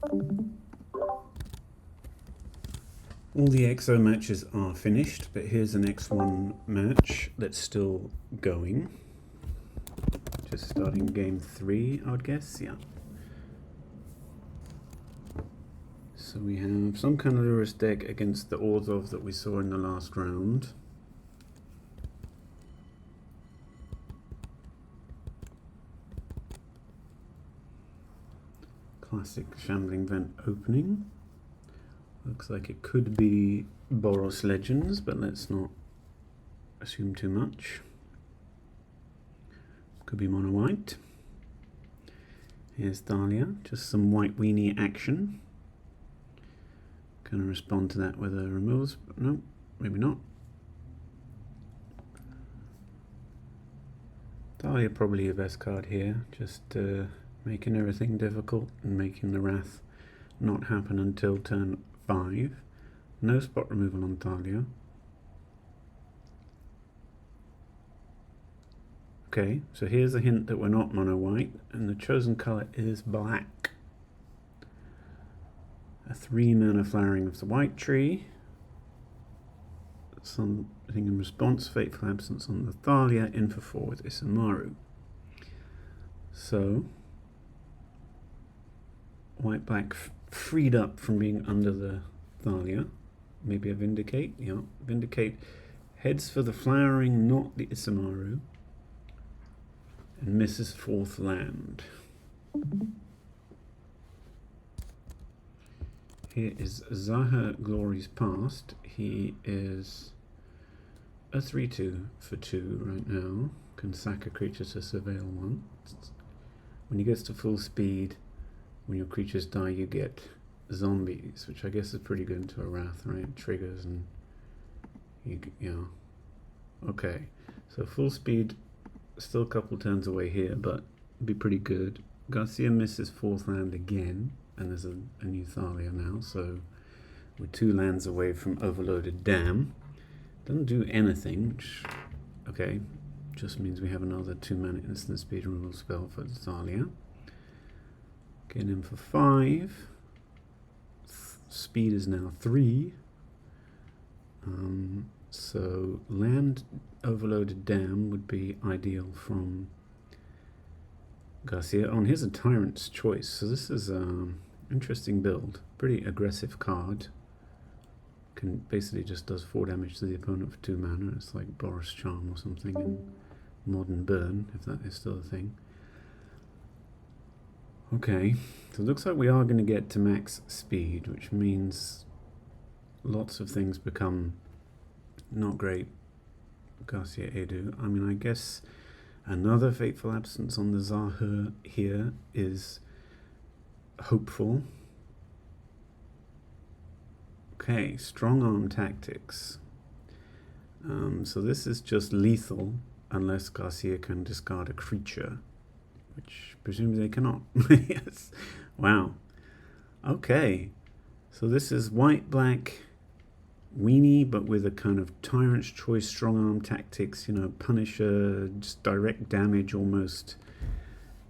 All the EXO matches are finished, but here's an X1 match that's still going. Just starting game 3, I would guess, yeah. So we have some kind of Lurus deck against the Orzhov that we saw in the last round. Classic Shambling Vent opening. Looks like it could be Boros Legends, but let's not assume too much. Could be mono white. Here's Thalia, just some white weenie action. Gonna respond to that with a removes. No, maybe not. Thalia probably your best card here, just making everything difficult and making the Wrath not happen until turn 5. No spot removal on Thalia. Okay, so here's a hint that we're not mono white, and the chosen color is black. A 3-mana flowering of the white tree. Something in response, Fateful Absence on the Thalia, in for 4 with Isamaru. So, white-black freed up from being under the Thalia. Maybe a Vindicate, yeah. Vindicate heads for the flowering, not the Isamaru. And misses 4th land. Here is Zaha Glory's Past. He is a 3-2 for 2 right now. Can sack a creature to surveil 1. When he gets to full speed, when your creatures die, you get zombies, which I guess is pretty good into a Wrath, right? Triggers and you know. Okay, so full speed, still a couple turns away here, but be pretty good. Garcia misses 4th land again, and there's a new Thalia now, so we're 2 lands away from Overloaded Dam. Doesn't do anything, which, okay, just means we have another 2-mana instant speed removal spell for the Thalia. Getting him for 5. Speed is now 3. So land Overloaded Dam would be ideal from Garcia. Oh, and here's a Tyrant's Choice. So this is an interesting build. Pretty aggressive card. Can basically just does 4 damage to the opponent for 2 mana. It's like Boros Charm or something in Modern Burn, if that is still a thing. Okay, so it looks like we are going to get to max speed, which means lots of things become not great. Garcia Edu. I mean, I guess another Fateful Absence on the Zaha here is hopeful. Okay, Strong Arm Tactics. So this is just lethal unless Garcia can discard a creature, which presumably they cannot. Yes. Wow. Okay. So this is white-black weenie, but with a kind of Tyrant's Choice, Strong Arm Tactics, you know, Punisher, just direct damage almost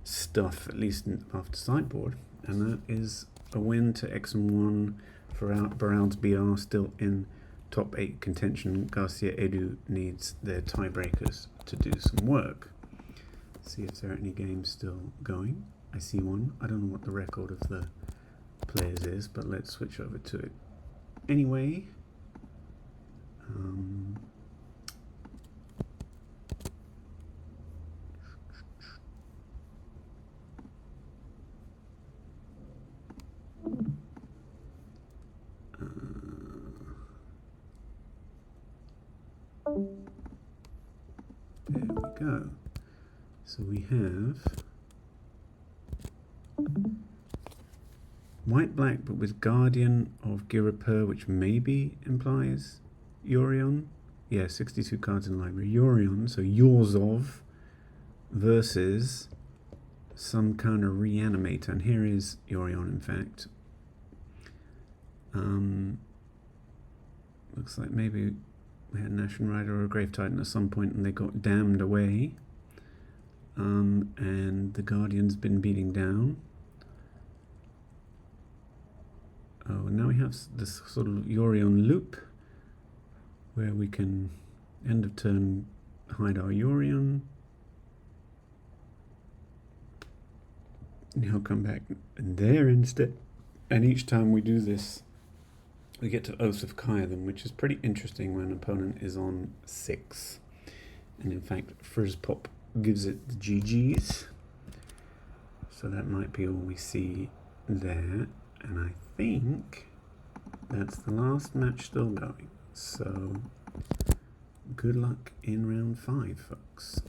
stuff, at least after sideboard. And that is a win to X1 for Barald's BR, still in top 8 contention. Garcia Edu needs their tiebreakers to do some work. See if there are any games still going. I see one. I don't know what the record of the players is, but let's switch over to it anyway. There we go. So we have white-black, but with Guardian of Girapur, which maybe implies Yorion. Yeah, 62 cards in the library. Yorion, so Yorzhov versus some kind of reanimator. And here is Yorion, in fact. Looks like maybe we had Nation Rider or a Grave Titan at some point and they got damned away. And the Guardian's been beating down. Oh, and now we have this sort of Yorion loop where we can end of turn hide our Yorion. Now come back there instead. And each time we do this, we get to Oath of Kaiathan, which is pretty interesting when an opponent is on 6. And in fact, Frizzpop gives it the GGs. So that might be all we see there. And I think that's the last match still going. So good luck in round 5, folks.